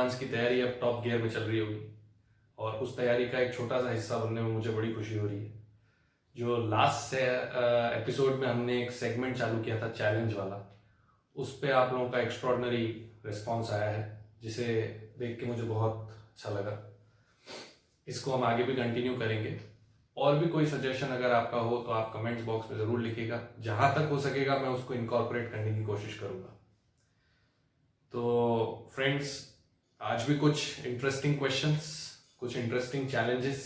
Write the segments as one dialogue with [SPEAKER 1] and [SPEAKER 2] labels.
[SPEAKER 1] Advance की तैयारी अब टॉप गियर में चल रही होगी और उस तैयारी का एक छोटा सा हिस्सा बनने में मुझे बड़ी खुशी हो रही है। जो लास्ट एपिसोड में हमने एक सेगमेंट चालू किया था चैलेंज वाला, उस पे आप लोगों का एक्स्ट्रॉर्डनरी रिस्पॉन्स आया है, जिसे देख के मुझे बहुत अच्छा लगा। इसको हम आगे भी कंटिन्यू करेंगे। और भी कोई सजेशन अगर आपका हो तो आप कमेंट्स बॉक्स में ज़रूर लिखिएगा। जहाँ तक हो सकेगा मैं उसको इनकॉर्पोरेट करने की कोशिश करूँगा। तो फ्रेंड्स, आज भी कुछ इंटरेस्टिंग क्वेश्चंस, कुछ इंटरेस्टिंग चैलेंजेस।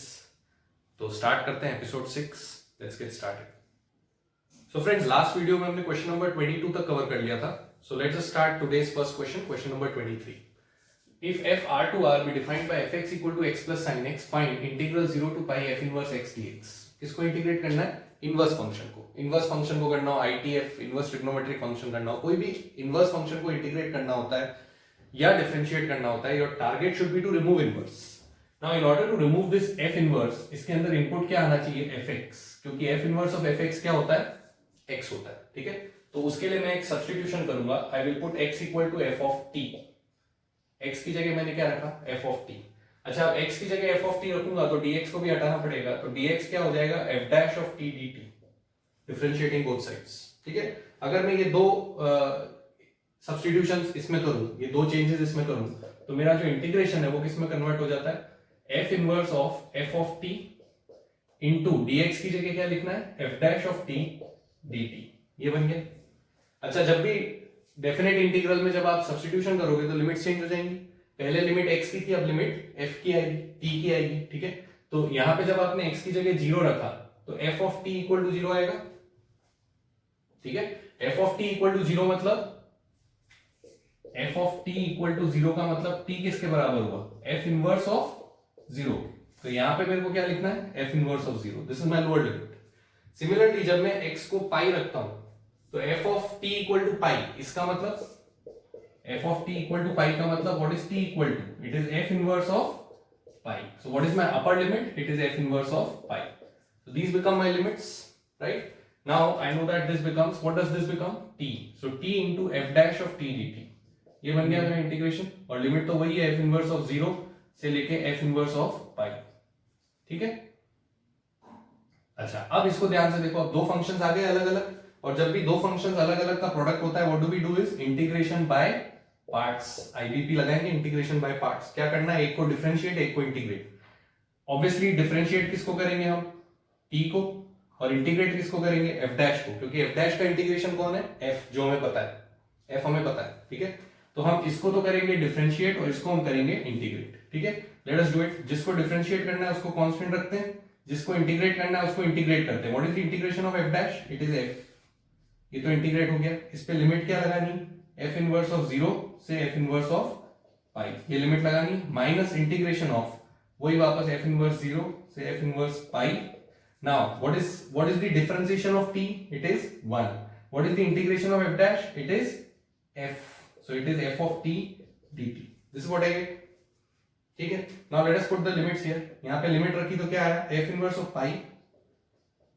[SPEAKER 1] तो स्टार्ट करते हैं episode 6। Let's get started. So friends, last video में हमने क्वेश्चन नंबर 22 तक कवर कर लिया था। So let's start today's first question, question number 23। If f r to r be defined by fx equal to x plus sin x, find integral 0 to pi f inverse x dx। किसको integrate करना है? Inverse function को। Inverse function को करना हो, ITF inverse trigonometric function करना हो, कोई भी इनवर्स फंक्शन को इंटीग्रेट करना होता है या डिफरेंशिएट करना होता है, your target should be to remove inverse. Now in order to remove this f inverse, इसके अंदर इनपुट क्या आना चाहिए? fx, क्योंकि f इनवर्स ऑफ fx क्या होता है? x होता है। ठीक है, तो उसके लिए मैं एक सब्स्टिट्यूशन करूंगा। I will put x equal to f of t। x की जगह मैंने क्या रखा? f of t। अच्छा, अब x की जगह f ऑफ t रखूंगा तो dx को भी हटाना पड़ेगा, तो dx क्या हो जाएगा? f dash of t dt, differentiating both sides. ठीक है, अगर मैं ये दो सब्स्टिट्यूशंस इसमें करूं, ये दो चेंजेस इसमें करूं, तो मेरा जो इंटीग्रेशन है वो किस में कन्वर्ट हो जाता है? f inverse of f of t into dx की जगह क्या लिखना है? f dash of t dt। ये बन गया। अच्छा, जब भी डेफिनेट इंटीग्रल में जब आप सब्स्टिट्यूशन करोगे तो लिमिट चेंज हो जाएंगी। पहले लिमिट x की थी, अब लिमिट f की आएगी, t की आएगी। ठीक है, तो यहां पे जब आपने x की जगह 0 रखा तो f of t equal to 0 आएगा। ठीक है, f of t equal to 0 मतलब f of t equal to 0 का मतलब t किसके बराबर हुआ? f inverse of 0। तो यहां पे मेरे को क्या लिखना है? f inverse of 0। This is my lower limit. Similarly जब मैं x को पाई रखता हूं तो f of t equal to pi, इसका मतलब f of t equal to pi का मतलब what is t equal to? It is f inverse of pi. So what is my upper limit? It is f inverse of pi. So these become my limits, right? Now I know that this becomes, what does this become? t. So t into f dash of t dt। ये बन गया मेरा integration, और limit तो वही है, f inverse of 0 से लेके f इनवर्स ऑफ पाई। ठीक है, अच्छा अब इसको ध्यान से देखो। अब दो फंक्शंस आ गए अलग अलग, और जब भी दो फंक्शंस अलग अलग का प्रोडक्ट होता है, what do we do is integration by parts. IBP लगाएंगे, इंटीग्रेशन बाय पार्ट्स। क्या करना है? एक को डिफरेंशिएट, एक को इंटीग्रेट। ऑब्वियसली डिफरेंशिएट किसको करेंगे हम? t को। और इंटीग्रेट किसको करेंगे? f डैश को, क्योंकि f डैश का इंटीग्रेशन कौन है? f, जो हमें पता है, f हमें पता है। ठीक है, तो हम इसको तो करेंगे डिफरेंशिएट और इसको हम करेंगे इंटीग्रेट। ठीक है, लेट अस डू इट। जिसको डिफरेंशिएट करना है उसको कांस्टेंट रखते हैं, जिसको इंटीग्रेट करना है उसको इंटीग्रेट करते हैं। What is the integration of f dash? It is f। ये तो इंटीग्रेट हो गया। इस पे लिमिट क्या लगानी? f इनवर्स ऑफ 0 से f इनवर्स ऑफ पाई, ये लिमिट लगानी, माइनस इंटीग्रेशन ऑफ वही वापस f इनवर्स 0 से f inverse pi. Now what is the differentiation of t? It is 1। What is the integration of f dash? It is f। So it is f of t dt। This is what I get. ठीक है, now let us put the limits here. यहां पे limit रखी तो क्या आया? f inverse of pi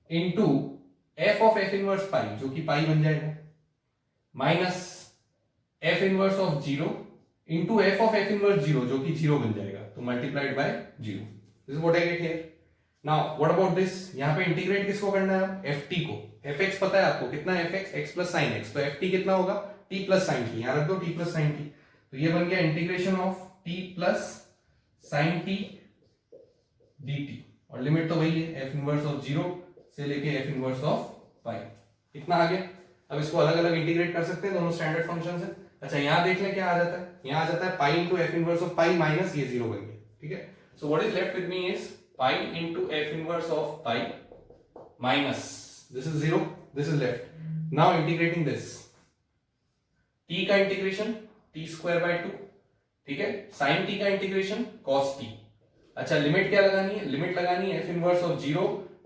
[SPEAKER 1] into f of f inverse पाई, जो कि पाई बन जाएगा, minus f inverse of 0 into f of f inverse 0, जो कि 0 बन जाएगा, तो multiplied by 0। This is what I get here. Now what about this? यहां पे इंटीग्रेट किसको करना है? ft को। fx पता है आपको कितना है? fx x plus sin x, तो ft कितना होगा? t plus sin t। यहां रख दो t प्लस sin t, तो ये बन गया integration of t plus sin t dt, और लिमिट तो वही है, f इनवर्स ऑफ 0 से लेके f इनवर्स ऑफ पाई। इतना आ गया। अब इसको अलग अलग इंटीग्रेट कर सकते हैं, दोनों स्टैंडर्ड फंक्शंस है। अच्छा, यहां देख लें क्या आ जाता है। यहां आ जाता है पाई into f inverse of pi minus ये 0 बन गया। ठीक है, सो what is left with me is pi into f inverse of pi minus this is 0, this is left. Now integrating this, t का इंटीग्रेशन t स्क्वायर बाय 2। ठीक है, sin t का integration cos t। अच्छा, limit क्या लगानी है? Limit लगानी है f इनवर्स ऑफ 0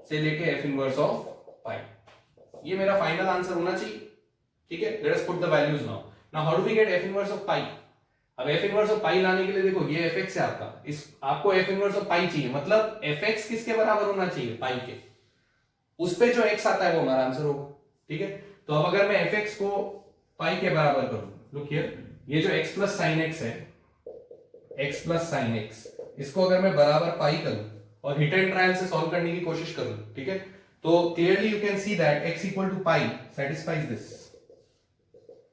[SPEAKER 1] से लेके f इनवर्स ऑफ पाई। ये मेरा फाइनल आंसर होना चाहिए। ठीक है, let us put the values now. Now how do we get f inverse of pi? अब f इनवर्स ऑफ पाई लाने के लिए देखो, ये fx है आपका, इस आपको f इनवर्स ऑफ पाई चाहिए, मतलब fx किसके बराबर होना चाहिए? पाई के। उस पे जो x आता है वो हमारा आंसर होगा। ठीक है, तो अब अगर मैं fx को पाई के बराबर करूं, लुक हियर, ये जो x प्लस sin x है, x प्लस साइन एक्स, इसको अगर मैं बराबर पाई करूं और हिट एंड ट्रायल से सॉल्व करने की कोशिश करूं, ठीक है, तो clearly you can see that x equal to pi satisfies this.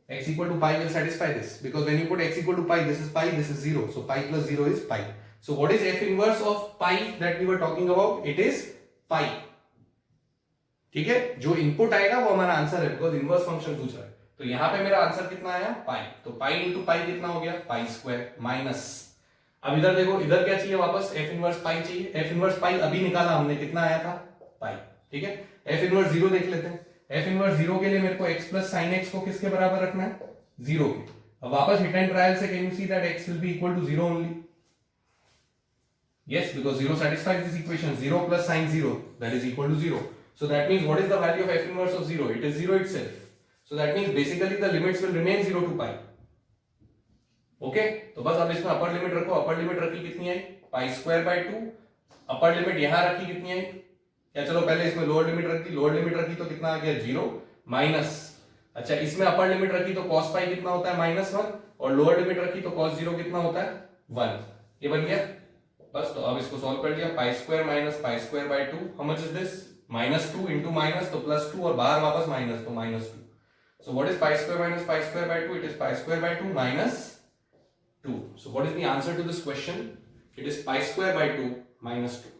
[SPEAKER 1] X equal to pi will satisfy this because when you put x equal to pi, this is 0, so pi plus 0 is pi. So what is f inverse of pi that we were talking about? It is pi. ठीक है, जो input आएगा वो हमारा answer है because inverse function पूछ रहा है. तो यहां पे मेरा आंसर कितना आया? पाई. तो पाई इंटू पाई कितना हो गया? पाई स्क्वायर माइनस. अब इधर देखो, इधर क्या चाहिए वापस? एफ इनवर्स पाई चाहिए. एफ इनवर्स पाई अभी निकाला हमने, कितना आया था? पाई. ठीक है, एफ इनवर्स 0 देख लेते हैं. एफ इनवर्स 0 के लिए मेरे को x प्लस साइन x को किसके बराबर रखना है? 0 के. अब वापस हिट एंड ट्रायल से can you see that x will be equal to 0 only? Yes, because 0 satisfies this equation. 0 plus sine 0, that is equal to 0. So that means what is the value of f inverse of 0? It is 0 itself. So that means basically the limits will remain 0 to pi. Okay? तो बस अब इसमें upper limit रखो. अपर limit रखी कितनी आई? Pi square by 2. Upper limit यहां रखी कितनी आई? या चलो पहले इसमें लोअर लिमिट रखी. लोअर लिमिट रखी तो कितना आ गया? 0 माइनस. अच्छा, इसमें अपर लिमिट रखी तो cos पाई कितना होता है? -1. और लोअर लिमिट रखी तो cos 0 कितना होता है? 1. ये बन गया बस. तो अब इसको सॉल्व कर दिया. Pi square minus pi square by 2. How much is this? -2 into minus तो +2 और बाहर वापस माइनस तो -2. So what is pi square minus pi square by 2? It is pi square by 2 -2. So what is the answer to this question? It is pi square by 2 -2.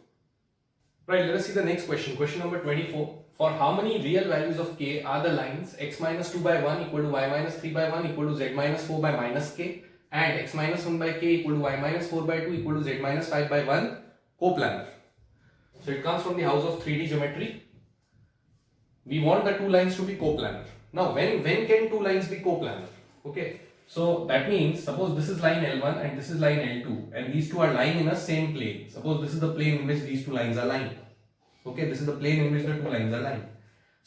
[SPEAKER 1] Right, let us see the next question. Question number 24. For how many real values of k are the lines x minus 2 by 1 equal to y minus 3 by 1 equal to z minus 4 by minus k and x minus 1 by k equal to y minus 4 by 2 equal to z minus 5 by 1 coplanar? So it comes from the house of 3D geometry. We want the two lines to be coplanar. Now when can two lines be coplanar? Okay, so that means suppose this is line L1 and this is line L2 and these two are lying in a same plane. Suppose this is the plane in which these two lines are lying. Okay, this is the plane in which the two lines are lying.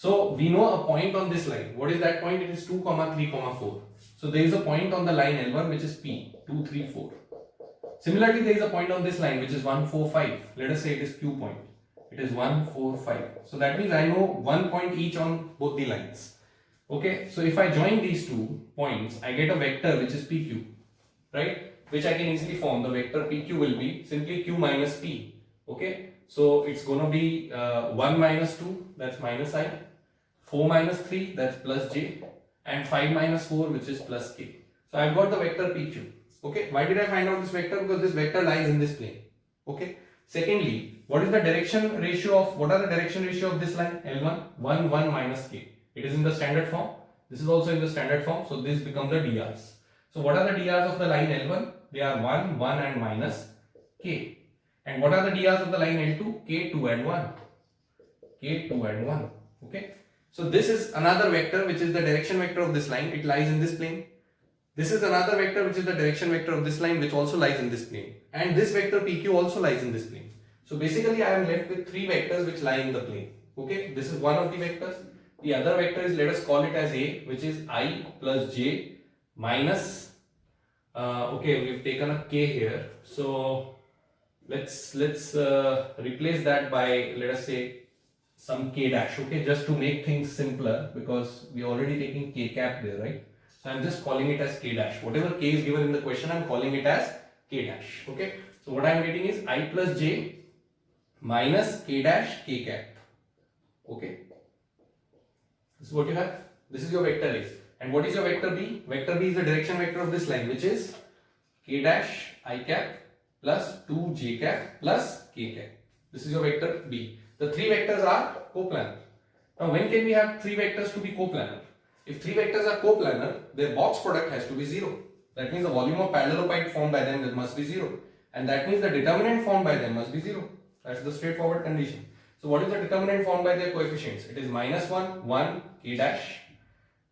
[SPEAKER 1] So we know a point on this line. What is that point? It is 2, 3, 4. So there is a point on the line L1 which is P, 2, 3, 4. Similarly, there is a point on this line which is 1, 4, 5. Let us say it is Q point. It is 1, 4, 5. So that means I know one point each on both the lines. Okay, so if I join these 2 points, I get a vector which is PQ, right? Which I can easily form. The vector PQ will be simply Q minus P. Okay, so it's going to be 1 minus 2, that's minus I, 4 minus 3, that's plus J, and 5 minus 4, which is plus K. So I've got the vector PQ. Okay, why did I find out this vector? Because this vector lies in this plane. Okay, secondly, what is the direction ratio of, what are the direction ratio of this line? L1, 1, 1 minus K. It is in the standard form. This is also in the standard form. So this becomes the drs. So what are the drs of the line L1? They are 1, 1 and minus K. And what are the drs of the line L2? K, 2 and 1. K, 2 and 1. Okay. So this is another vector which is the direction vector of this line. It lies in this plane. This is another vector which is the direction vector of this line which also lies in this plane. And this vector PQ also lies in this plane. So basically I am left with 3 vectors which lie in the plane. Okay. This is one of the vectors. The other vector is, let us call it as A, which is I plus J minus, okay, we've taken a K here. So let's replace that by, let us say, some K dash, okay, just to make things simpler because we are already taking K cap there, right? So I'm just calling it as K dash. Whatever K is given in the question, I'm calling it as K dash, okay? So what I'm getting is I plus J minus K dash K cap, okay? This is what you have. This is your vector A. And what is your vector B? Vector B is the direction vector of this line, which is K dash I cap plus 2J cap plus K cap. This is your vector B. The 3 vectors are coplanar. Now when can we have 3 vectors to be coplanar? If 3 vectors are coplanar, their box product has to be 0. That means the volume of parallelepiped formed by them must be 0. And that means the determinant formed by them must be 0. That's the straightforward condition. So what is the determinant formed by their coefficients? It is -1, 1, K dash,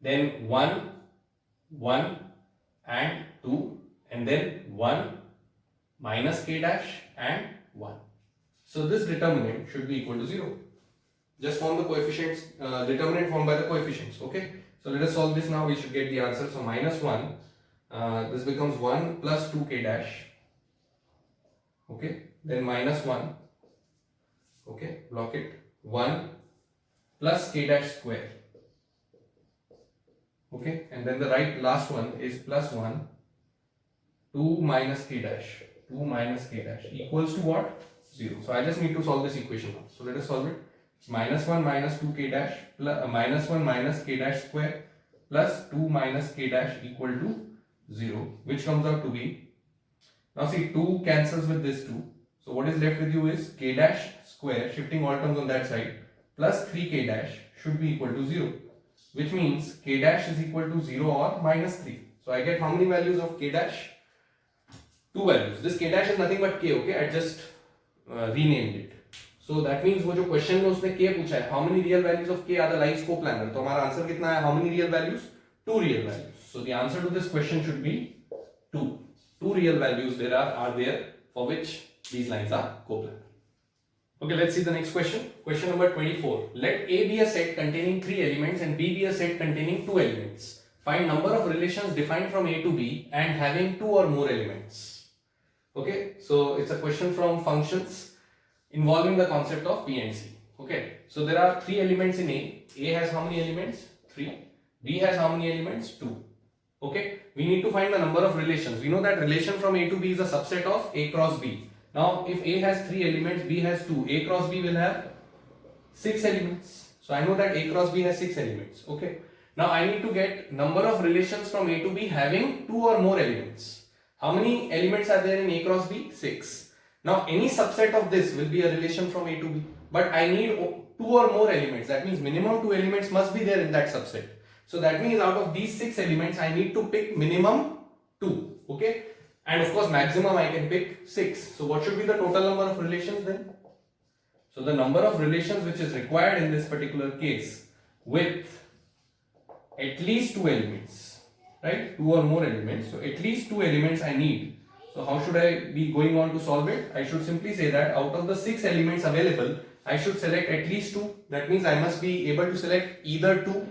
[SPEAKER 1] then 1, 1 and 2, and then 1 minus K dash and 1. So this determinant should be equal to 0. Just form the coefficients, determinant formed by the coefficients, okay? So let us solve this now, we should get the answer. So -1, this becomes 1 plus 2 K dash, okay? Then -1. Okay, block it. 1 plus K dash square. Okay, and then the last one is plus 1 2 minus k dash, 2 minus k dash equals to what? 0. So I just need to solve this equation now. So let us solve it. It's minus 1 minus 2 k dash plus minus 1 minus k dash square plus 2 minus k dash equal to 0, which comes out to be, now see, 2 cancels with this 2. So what is left with you is k dash square, shifting all terms on that side, plus 3k dash should be equal to 0, which means k dash is equal to 0 or minus 3. So I get how many values of k dash? 2 values. This k dash is nothing but k, okay? I just renamed it. So that means वो जो question में उसने k पूछा है, how many real values of k are the lives coplanar? तो हमारा answer कितना है? How many real values? 2 real values. So the answer to this question should be 2. 2 real values there are there for which these lines are coplanar. Okay, let's see the next question. Question number 24. Let A be a set containing 3 elements and B be a set containing 2 elements. Find number of relations defined from A to B and having 2 or more elements. Okay, so it's a question from functions involving the concept of P and C. Okay, so there are 3 elements in A. A has how many elements? 3. B has how many elements? 2. Okay, we need to find the number of relations. We know that relation from A to B is a subset of A cross B. Now, if A has 3 elements, B has 2, A cross B will have 6 elements. So I know that A cross B has 6 elements. Okay. Now I need to get number of relations from A to B having 2 or more elements. How many elements are there in A cross B? 6. Now any subset of this will be a relation from A to B. But I need 2 or more elements. That means minimum 2 elements must be there in that subset. So that means out of these 6 elements, I need to pick minimum 2. Okay. And of course maximum I can pick 6. So what should be the total number of relations then? So the number of relations which is required in this particular case with at least 2 elements, right? 2 or more elements. So at least 2 elements I need. So how should I be going on to solve it? I should simply say that out of the 6 elements available, I should select at least 2. That means I must be able to select either 2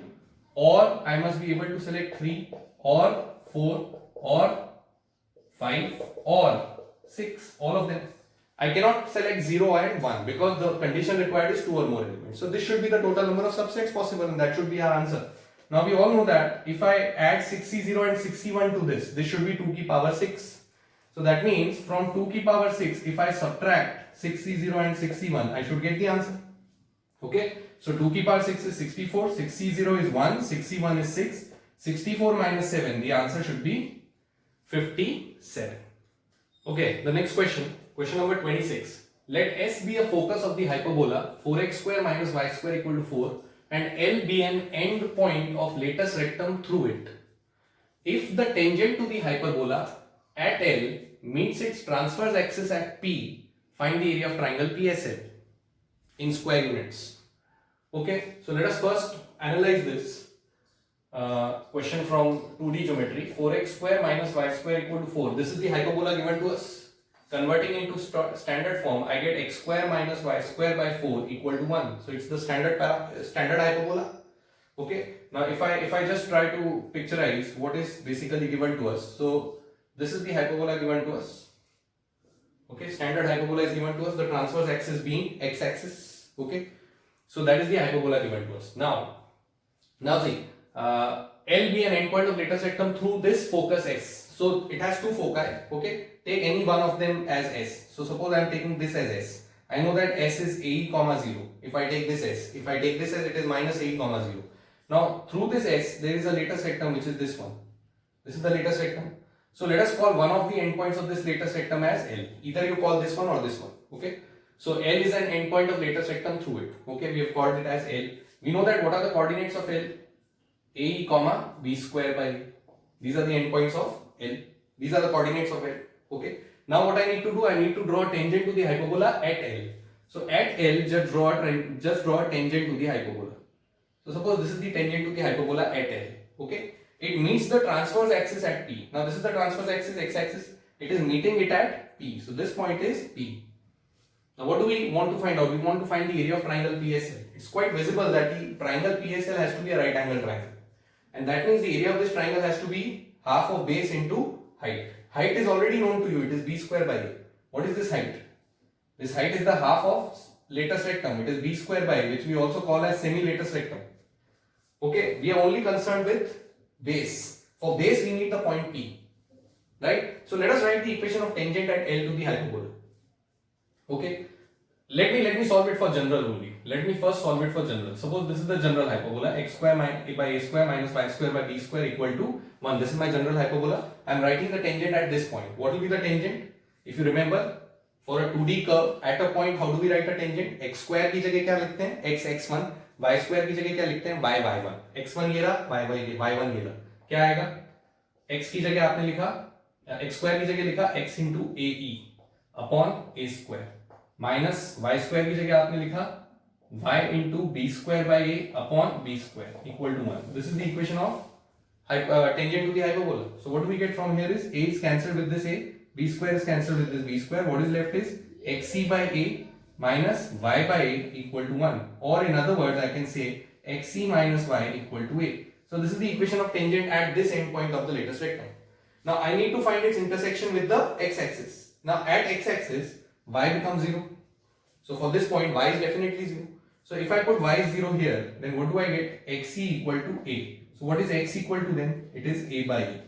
[SPEAKER 1] or I must be able to select 3 or 4 or 5 or 6, all of them. I cannot select 0 and 1 because the condition required is 2 or more elements. So this should be the total number of subsets possible and that should be our answer. Now we all know that if I add 60 and 61 to this should be 2 ki power 6. So that means from 2 ki power 6, if I subtract 60 and 61, I should get the answer. Okay, so 2 ki power 6 is 64, 60 is 1, 61 is 6, 64 minus 7, the answer should be 57. Okay, the next question, question number 26. Let S be a focus of the hyperbola 4x square minus y square equal to 4 and L be an end point of latus rectum through it. If the tangent to the hyperbola at L meets its transverse axis at P, find the area of triangle PSL in square units. Okay, so let us first analyze this. Question from 2D geometry. 4x square minus y square equal to 4. This is the hyperbola given to us. Converting into standard form, I get x square minus y square by 4 equal to 1. So it's the standard hyperbola. Okay. Now if I just try to picturize what is basically given to us. So this is the hyperbola given to us. Okay. Standard hyperbola is given to us. The transverse axis being x-axis. Okay. So that is the hyperbola given to us. Now see. L be an endpoint of latus rectum through this focus S. So it has 2 foci. Okay, take any one of them as S. So suppose I am taking this as S. I know that S is AE comma 0. If I take this S, if I take this as, it is minus AE comma 0. Now through this S there is a latus rectum which is this one. This is the latus rectum. So let us call one of the endpoints of this latus rectum as L. Either you call this one or this one. Okay. So L is an endpoint of latus rectum through it. Okay, we have called it as L. We know that what are the coordinates of L? AE comma B square by A. These are the endpoints of L. These are the coordinates of L. Okay. Now what I need to do? I need to draw a tangent to the hyperbola at L. So at L, just draw a tangent to the hyperbola. So suppose this is the tangent to the hyperbola at L. Okay. It meets the transverse axis at P. Now this is the transverse axis, x-axis. It is meeting it at P. So this point is P. Now what do we want to find out? We want to find the area of triangle PSL. It's quite visible that the triangle PSL has to be a right angle triangle. And that means the area of this triangle has to be half of base into height. Height is already known to you. It is B square by A. What is this height? This height is the half of latus rectum. It is B square by A, which we also call as semi-latus rectum. Okay. We are only concerned with base. For base we need the point P. Right. So let us write the equation of tangent at L to the hyperbola. Okay, let me solve it for general only. Let me first solve it for general. Suppose this is the general hyperbola, x square by a square minus y square by b square equal to 1. This is my general hyperbola. I am writing the tangent at this point. What will be the tangent? If you remember, for a 2D curve at a point, how do we write a tangent? X square की जगह क्या लिखते हैं? X x1. Y square की जगह क्या लिखते हैं? Y y1. x1 ये रहा, y1 ये रहा. क्या आएगा? x की जगह आपने लिखा, x square की जगह लिखा x into ae upon a square minus y square की जगह आपने लिखा y into b square by a upon b square equal to 1. This is the equation of tangent to the hyperbola. So what do we get from here is a is cancelled with this a, b square is cancelled with this b square. What is left is xc by a minus y by a equal to 1. Or in other words, I can say xc minus y equal to a. So this is the equation of tangent at this end point of the latest rectangle. Now I need to find its intersection with the x-axis. Now at x-axis, y becomes 0. So for this point, y is definitely 0. So if I put y is 0 here, then what do I get? Xc equal to a. So what is x equal to then? It is a by e.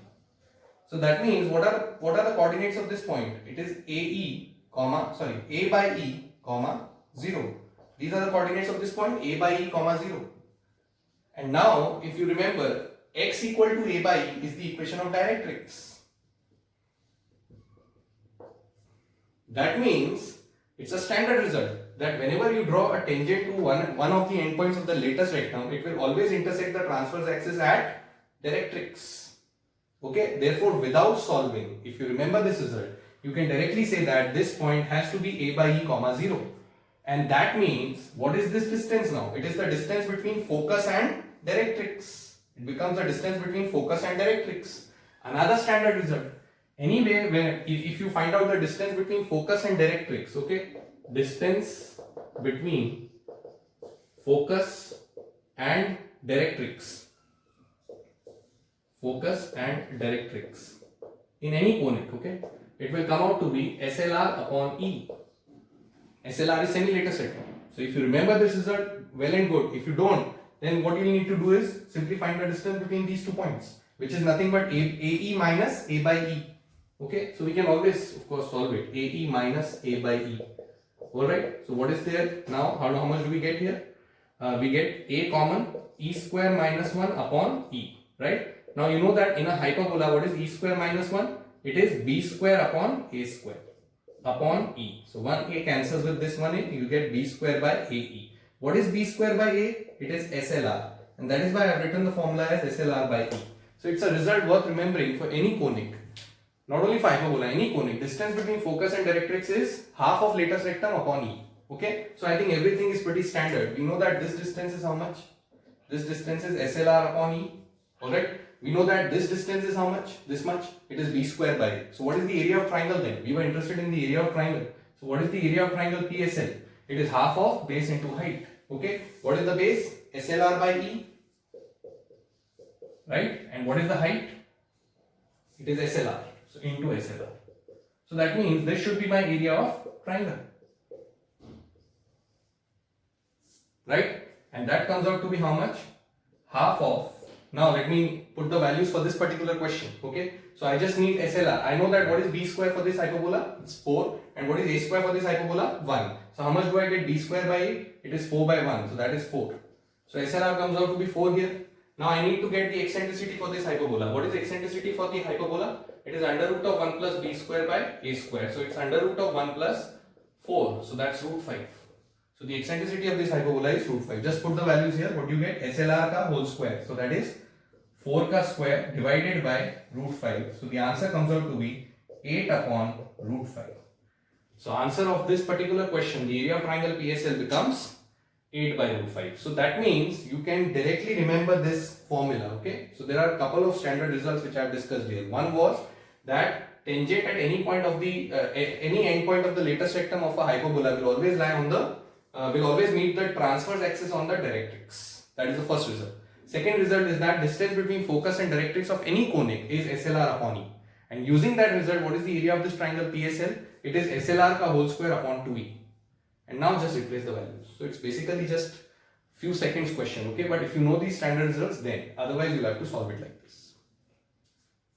[SPEAKER 1] So that means what are the coordinates of this point? It is a by e, comma 0. These are the coordinates of this point, a by e, comma 0. And now if you remember, x equal to a by e is the equation of directrix. That means it's a standard result that whenever you draw a tangent to one of the endpoints of the latest rectangle, it will always intersect the transverse axis at directrix. Okay, therefore without solving, if you remember this result, you can directly say that this point has to be a by e, comma 0. And that means, what is this distance now? It is the distance between focus and directrix. It becomes the distance between focus and directrix. Another standard result. Anyway, if you find out the distance between focus and directrix, okay, distance between focus and directrix, in any conic, okay, it will come out to be SLR upon E. SLR is semi-latest rectangle. So if you remember this result, well and good. If you don't, then what you need to do is simply find the distance between these 2 points, which is nothing but AE minus A by E. Okay, so we can always, of course, solve it. AE minus A by E. Alright, so what is there now? How much do we get here? We get A common, E square minus 1 upon E. Right? Now you know that in a hyperbola, what is E square minus 1? It is B square upon A square upon E. So 1A cancels with this 1A, you get B square by AE. What is B square by A? It is SLR. And that is why I have written the formula as SLR by E. So it's a result worth remembering for any conic. Not only for hyperbola, any conic. Distance between focus and directrix is half of latest rectum upon E. Okay? So I think everything is pretty standard. We know that this distance is how much? This distance is SLR upon E. Alright? We know that this distance is how much? This much. It is B square by A. So what is the area of triangle then? We were interested in the area of triangle. So what is the area of triangle PSL? It is half of base into height. Okay? What is the base? SLR by E. Right? And what is the height? It is SLR. So into SLR. So that means this should be my area of triangle. Right? And that comes out to be how much? Half of. Now let me put the values for this particular question. Okay? So I just need SLR. I know that what is B square for this hyperbola? It's 4. And what is A square for this hyperbola? 1. So how much do I get B square by A? It is 4 by 1. So that is 4. So SLR comes out to be 4 here. Now I need to get the eccentricity for this hyperbola. What is eccentricity for the hyperbola? It is under root of 1 plus B square by A square. So it's under root of 1 plus 4. So that's root 5. So the eccentricity of this hyperbola is root 5. Just put the values here. What you get? SLR ka whole square. So that is 4 ka square divided by root 5. So the answer comes out to be 8 upon root 5. So answer of this particular question, the area of triangle PSL becomes 8 by root 5. So that means you can directly remember this formula. Okay. So there are a couple of standard results which I have discussed here. One was that tangent at any point of the any endpoint of the latest rectum of a hyperbola will always lie on the will always meet the transverse axis on the directrix. That is the first result. Second result is that distance between focus and directrix of any conic is SLR upon E. And using that result, what is the area of this triangle PSL? It is SLR ka whole square upon 2E. And now just replace the values. So it's basically just few seconds question, okay? But if you know these standard results, then otherwise you'll have to solve it like this.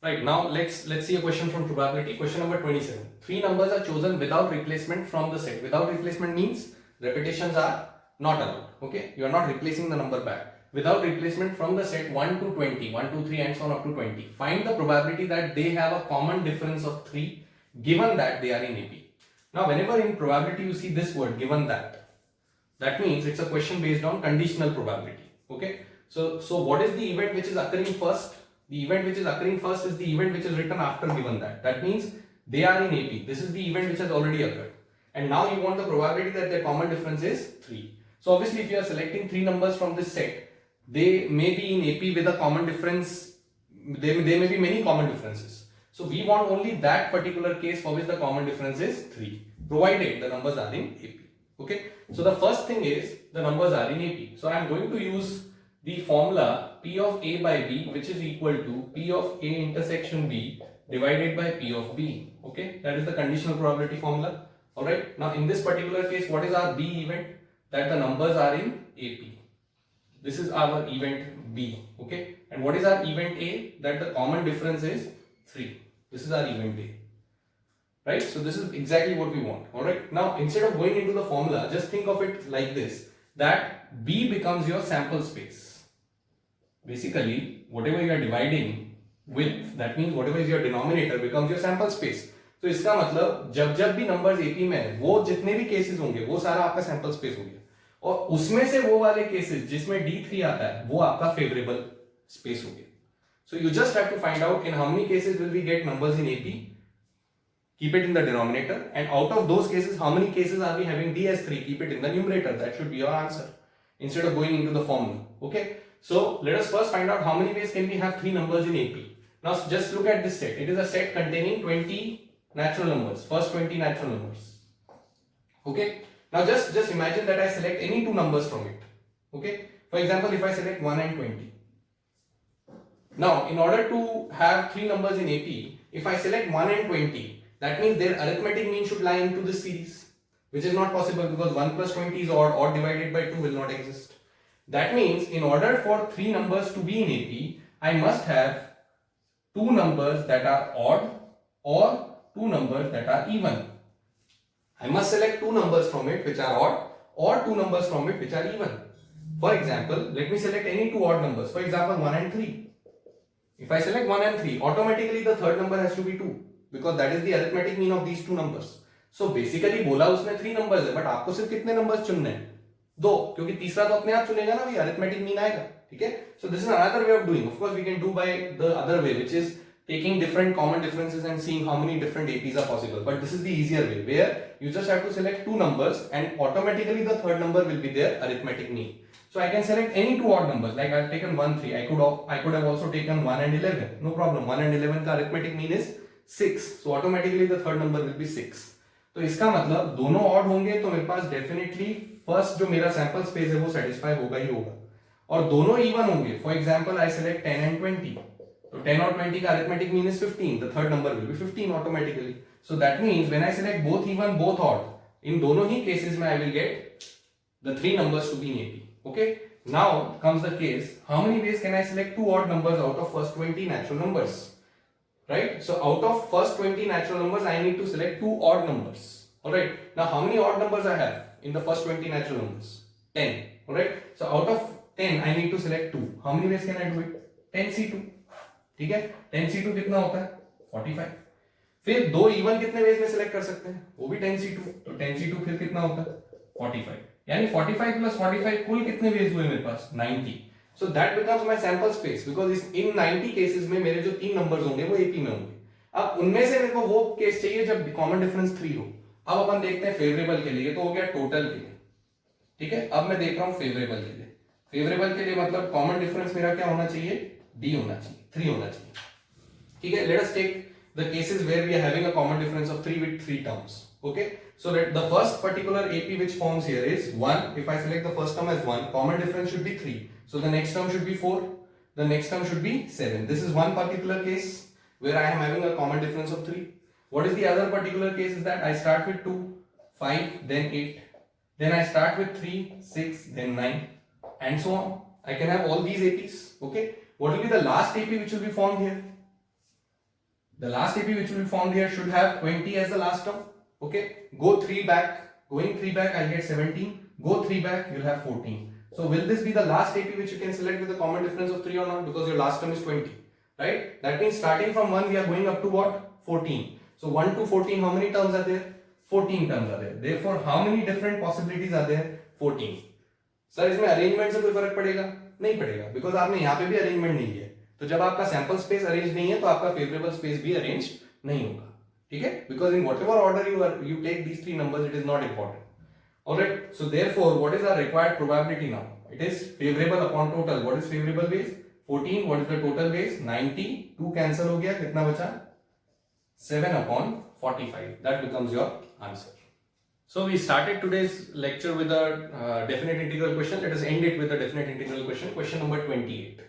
[SPEAKER 1] Right, now let's see a question from probability. Question number 27. Three numbers are chosen without replacement from the set. Without replacement means repetitions are not allowed. Okay, you are not replacing the number back. Without replacement from the set 1 to 20, 1, 2, 3 and so on up to 20. Find the probability that they have a common difference of 3 given that they are in AP. Now whenever in probability you see this word given that means it's a question based on conditional probability. Okay, so what is the event which is occurring first? The event which is occurring first is the event which is written after given that. That means they are in AP. This is the event which has already occurred. And now you want the probability that their common difference is 3. So obviously if you are selecting 3 numbers from this set, they may be in AP with a common difference. There may be many common differences. So we want only that particular case for which the common difference is 3, provided the numbers are in AP. Okay. So the first thing is the numbers are in AP. So I am going to use the formula P of A by B, which is equal to P of A intersection B divided by P of B. Okay, that is the conditional probability formula. Alright, now in this particular case, what is our B event? That the numbers are in AP. This is our event B. Okay, and what is our event A? That the common difference is 3. This is our event A. Right, so this is exactly what we want. Alright, now instead of going into the formula, just think of it like this, that B becomes your sample space. Basically, whatever you are dividing with, that means whatever is your denominator becomes your sample space. तो इसका मतलब जब भी numbers AP में है, वो जितने भी केसेस होंगे वो सारा आपका सैंपल स्पेस हो गया, और उसमें से वो वाले केसेस जिसमें D3 आता है वो आपका फेवरेबल स्पेस हो गया. So you just have to find out in how many cases will we get numbers in AP, keep it in the denominator, and out of those cases how many cases are we having D as 3, keep it in the numerator. That should be your answer instead of going into the formula. Okay. So let us first find out how many ways can we have 3 numbers in AP. Now just look at this set. It is a set containing 20 natural numbers, first 20 natural numbers. Okay. Now just imagine that I select any 2 numbers from it. Okay. For example, if I select 1 and 20. Now in order to have 3 numbers in AP, if I select 1 and 20, that means their arithmetic mean should lie into this series, which is not possible because 1 plus 20 is odd divided by 2 will not exist. That means in order for 3 numbers to be in AP, I must have 2 numbers that are odd or 2 numbers that are even. I must select 2 numbers from it which are odd or 2 numbers from it which are even. For example, let me select any 2 odd numbers. For example, 1 and 3. If I select 1 and 3, automatically the third number has to be 2 because that is the arithmetic mean of these 2 numbers. So basically बोला उसने 3 numbers है, but आपको सिर्फ कितने numbers चुनने हैं? 2, क्योंकि तीसरा तो अपने आप चुनेगा ना, भाई अरिथमेटिक मीन आएगा. ठीक है. So this is another way of doing. Of course we can do by the other way, which is taking different common differences and seeing how many different APs are possible. But this is the easier way, where you just have to select 2 numbers and automatically the third number will be their arithmetic mean. So I can select any 2 odd numbers. Like I've taken 1, 3. I could have also taken 1 and 11. No problem. 1 and 11 का arithmetic mean is 6. So automatically the third number will be 6. तो इसका मतलब दोनों odd होंगे तो मेरे पास definitely first जो मेरा सैंपल स्पेस है वो सेटिस्फाई होगा ही होगा, और दोनों इवन होंगे. For example I select 10 and 20, तो 10 और 20 का arithmetic mean is 15. The third number will be 15 automatically. So that means when I select both even both odd, in दोनों ही केसेस में I will get the 3 numbers to be in AP. Okay, now comes the case, how many ways can I select 2 odd numbers out of first 20 natural numbers? Right, so out of first 20 natural numbers I need to select 2 odd numbers. All right, now how many odd numbers I have in the first 20 natural numbers? 10. All right, so out of 10 I need to select 2. How many ways can I do it? 10C2. ठीक है, 10C2 कितना होता है? 45. फिर 2 even कितने veg में select कर सकते हैं? वो भी 10C2. तो 10C2 फिर कितना होता है? 45. यानी 45 plus 45 कुल कितने वेज हुए मेरे पास? 90. So that becomes my sample space because in 90 cases में मेरे जो 3 नंबर्स होंगे वो AP में होंगे. अब उनमें से मेरे को वो केस चाहिए जब कॉमन डिफरेंस 3 हो. अब अपन देखते हैं फेवरेबल के लिए, तो हो गया टोटल के लिए. ठीक है, अब मैं देख रहा हूं फेवरेबल के लिए. फेवरेबल के लिए मतलब कॉमन डिफरेंस मेरा क्या होना चाहिए? D होना चाहिए, 3 होना चाहिए. ठीक है, let us take the cases where we are having a common difference of 3 with 3 terms. Okay, so that the first particular AP which forms here is 1. If I select the first term as 1, common difference should be 3. So the next term should be 4. The next term should be 7. This is one particular case where I am having a common difference of 3. What is the other particular case is that I start with 2, 5, then 8. Then I start with 3, 6, then 9, and so on. I can have all these APs. Okay. What will be the last AP which will be formed here? The last AP which will be formed here should have 20 as the last term. Okay, go 3 back. Going 3 back, I'll get 17. Go 3 back, you'll have 14. So will this be the last AP which you can select with a common difference of 3 or not? Because your last term is 20, right? That means starting from 1, we are going up to what? 14. So 1 to 14, how many terms are there? 14 terms are there. Therefore, how many different possibilities are there? 14. Sir इसमें arrangement से कोई फर्क पड़ेगा? नहीं पड़ेगा, because आपने यहाँ पे भी अरेंजमेंट नहीं है. तो जब आपका सैंपल स्पेस अरेंज नहीं है तो आपका फेवरेबल स्पेस भी अरेंज नहीं होगा. ठीक है, because in whatever order you take these three numbers, it is not important. Alright, so therefore what is our required probability now? It is favorable upon total. What is favorable base? 14. What is the total base? 90. 2 cancel हो गया, कितना बचा? 7 upon 45. That becomes your answer. So we started today's lecture with a definite integral question. Let us end it with a definite integral question. Question number 28.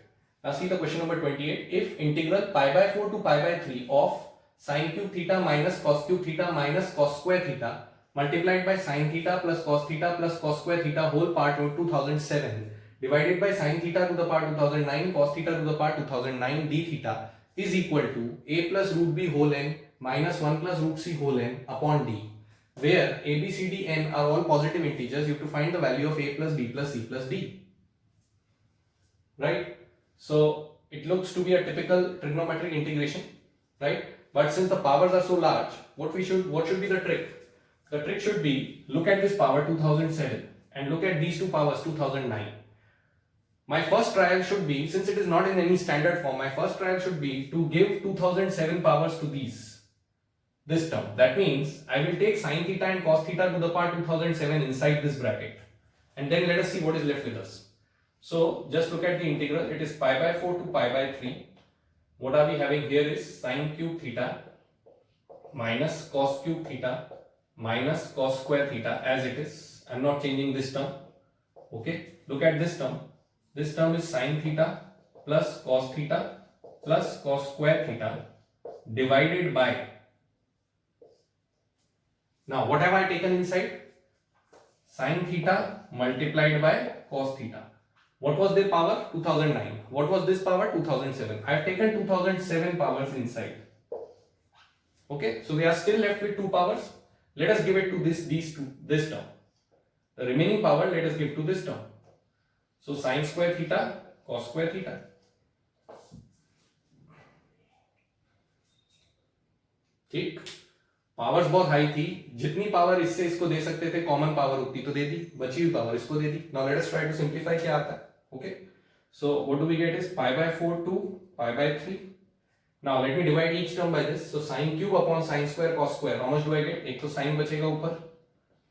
[SPEAKER 1] Now see the question number 28. If integral pi by 4 to pi by 3 of sin cube theta minus cos cube theta minus cos square theta multiplied by sin theta plus cos square theta whole part of 2007 divided by sin theta to the power 2009 cos theta to the power 2009 d theta is equal to a plus root b whole n minus 1 plus root c whole n upon d, where a, b, c, d, n are all positive integers. You have to find the value of a plus b plus c plus d. Right? So it looks to be a typical trigonometric integration, right? But since the powers are so large, what should be the trick? The trick should be, look at this power 2007 and look at these two powers 2009. My first trial should be, since it is not in any standard form, my first trial should be to give 2007 powers to this term. That means I will take sin theta and cos theta to the power 2007 inside this bracket, and then let us see what is left with us. So just look at the integral. It is pi by 4 to pi by 3. What are we having here is sin cube theta minus cos cube theta minus cos square theta as it is. I am not changing this term. Okay, look at this term. This term is sin theta plus cos square theta divided by. Now what have I taken inside? Sin theta multiplied by cos theta. What was their power? 2009. What was this power? 2007. I have taken 2007 powers inside. Okay, so we are still left with two powers. Let us give it to this term. The remaining power let us give to this term. So sin square theta, cos square theta. ठीक, powers बहुत high थी. जितनी power इससे इसको दे सकते थे common power उतनी तो दे दी, बची हुई पावर इसको दे दी. Now let us try to simplify. क्या आता है? Okay, so what do we get is pi by 4 to pi by 3. Now let me divide each term by this. So sin cube upon sin square cos square. How much do I get? एक तो sin बचेगा ऊपर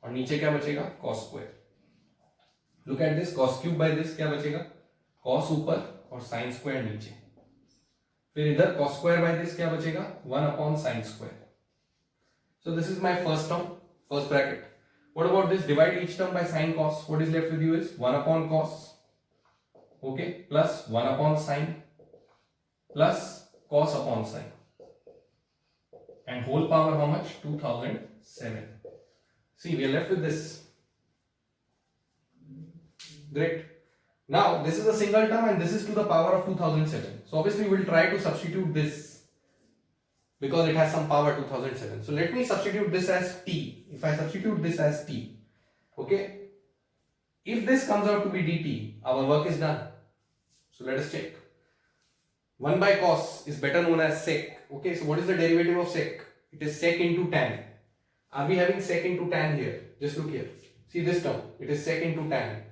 [SPEAKER 1] और नीचे क्या बचेगा? cos square. Look at this, cos cube by this क्या बचेगा? cos ऊपर और sin स्क्वायर नीचे. फिर इधर cos स्क्वायर बाय दिस क्या बचेगा? 1 upon sin square. So this is my first term, first bracket. What about this? Divide each term by sin cos. What is left with you is 1 upon cos, okay, plus 1 upon sin, plus cos upon sin, and whole power how much? 2007. See, we are left with this. Great. Now this is a single term and this is to the power of 2007. So obviously we will try to substitute this, because it has some power 2007. So let me substitute this as t. If I substitute this as t, okay, if this comes out to be dt, our work is done. So let us check. 1 by cos is better known as sec. Okay, so what is the derivative of sec? It is sec into tan. Are we having sec into tan here? Just look here. See this term. It is sec into tan.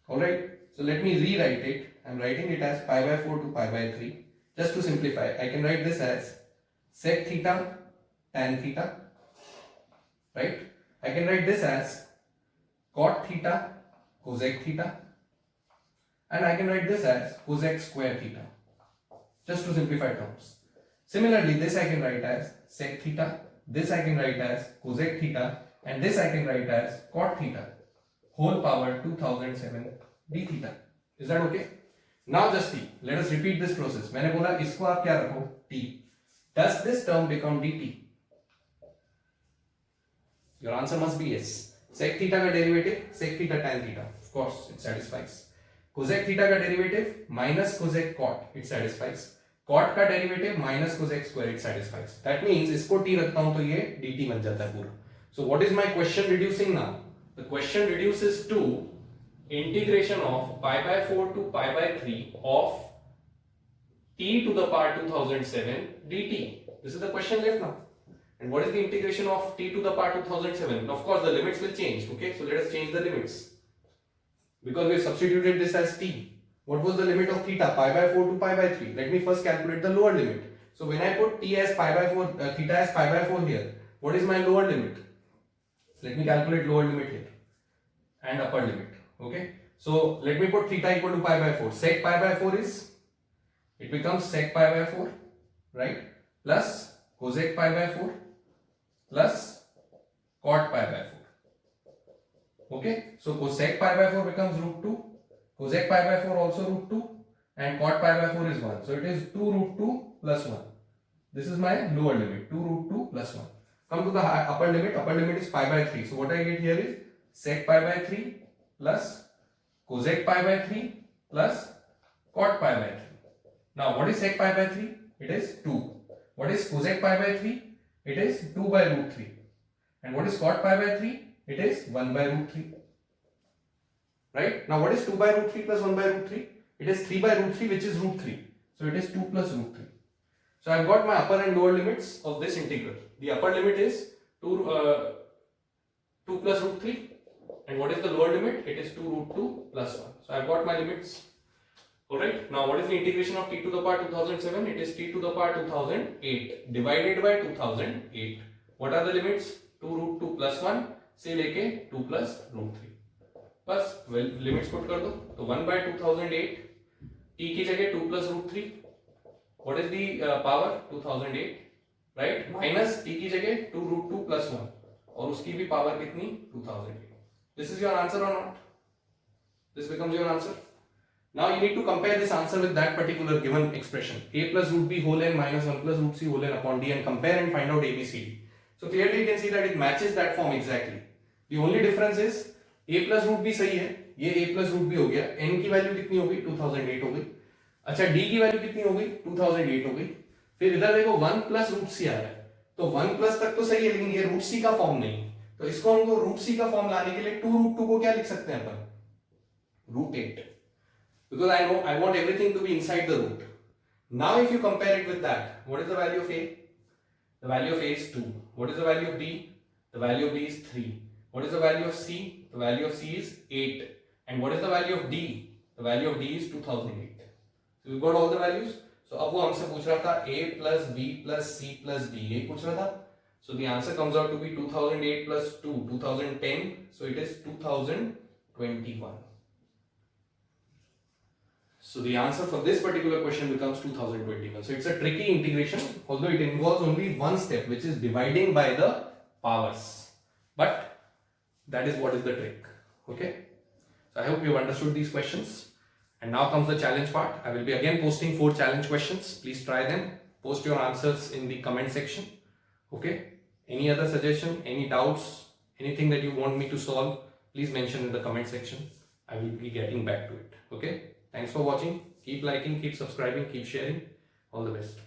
[SPEAKER 1] Alright, so let me rewrite it. I am writing it as pi by 4 to pi by 3. Just to simplify, I can write this as sec theta tan theta, right? I can write this as cot theta cosec theta, and I can write this as cosec square theta, just to simplify terms. Similarly, this I can write as sec theta, this I can write as cosec theta, and this I can write as cot theta whole power 2007 d theta. Is that okay? Now just see, let us repeat this process. मैंने बोला इसको आप क्या रखो? t. Does this term become dt? Your answer must be yes. Sec theta का derivative sec theta tan theta, of course it satisfies. Cosec theta का derivative minus cosec cot, it satisfies. cot का derivative minus cosec square it satisfies, that means इसको t रखता हूं तो ये dt बन जाता है पूरा. So what is my question reducing now? The question reduces to integration of pi by 4 to pi by 3 of t to the power 2007 dt. This is the question left now. And what is the integration of t to the power 2007? Of course the limits will change. Okay, so let us change the limits because we have substituted this as t. What was the limit of theta? Pi by 4 to pi by 3. Let me first calculate the lower limit. So when I put t as pi by 4, theta as pi by 4 here, what is my lower limit? Let me calculate lower limit here and upper limit. Okay. So let me put theta equal to pi by 4. Sec pi by 4 is, it becomes sec pi by 4, right? Plus cosec pi by 4 plus cot pi by 4. Okay. So cosec pi by 4 becomes root 2. Cosec pi by 4 also root 2 and cot pi by 4 is 1. So it is 2 root 2 plus 1. This is my lower limit, 2 root 2 plus 1. Come to the upper limit. Upper limit is pi by 3. So what I get here is sec pi by 3 plus cosec pi by 3 plus cot pi by 3. Now what is sec pi by 3? It is 2. What is cosec pi by 3? It is 2 by root 3. And what is cot pi by 3? It is 1 by root 3. Right? Now what is 2 by root 3 plus 1 by root 3? It is 3 by root 3, which is root 3. So it is 2 plus root 3. So I have got my upper and lower limits of this integral. The upper limit is 2 plus root 3. And what is the lower limit? It is 2 root 2 plus 1. So I have got my limits. Alright. Now what is the integration of t to the power 2007? It is t to the power 2008 divided by 2008. What are the limits? 2 root 2 plus 1 से लेके 2 plus root 3. बस limits put कर दो तो 1 by 2008 t की जगह 2 plus root 3. What is the power? 2008, right? Minus t की जगह 2 root 2 plus 1 और उसकी भी पावर कितनी? 2008. This is your answer or not? This becomes your answer. Now you need to compare this answer with that particular given expression, a plus root b whole n minus 1 plus root c whole n upon d, and compare and find out a, b, c, d. So clearly you can see that it matches that form exactly. The only difference is a plus root भी सही है, ये a plus root भी हो गया, n की value कितनी हो गई? 2008 हो गई. अच्छा d की वैल्यू कितनी हो गई? 2008 हो गई. फिर इधर देखो 1 plus रूट c आ रहा है, तो 1 plus तक तो सही है, लेकिन ये रूट c का फॉर्म नहीं. तो इसको हमको रूट c का फॉर्म लाने के लिए 2 root 2 को क्या लिख सकते हैं अपन? root 8. Because I know I want everything to be inside the root. Now if you compare it with that, what is the value of a? The value of a is 2. What is the value of b? The value of b is 3. What is the value of c? The value of c is 8. And what is the value of d? The value of d is 2008. So we got all the values. So अब वो हमसे पूछ रहा था a plus b plus c plus d, ये पूछ रहा था. So the answer comes out to be 2008 plus 2, 2010. So it is 2021. So the answer for this particular question becomes 2021. So it's a tricky integration, although it involves only one step, which is dividing by the powers. But that is what is the trick. Okay. So I hope you have understood these questions. And now comes the challenge part. I will be again posting 4 challenge questions. Please try them. Post your answers in the comment section. Okay. Any other suggestion, any doubts, anything that you want me to solve, please mention in the comment section. I will be getting back to it. Okay. Thanks for watching. Keep liking, keep subscribing, keep sharing. All the best.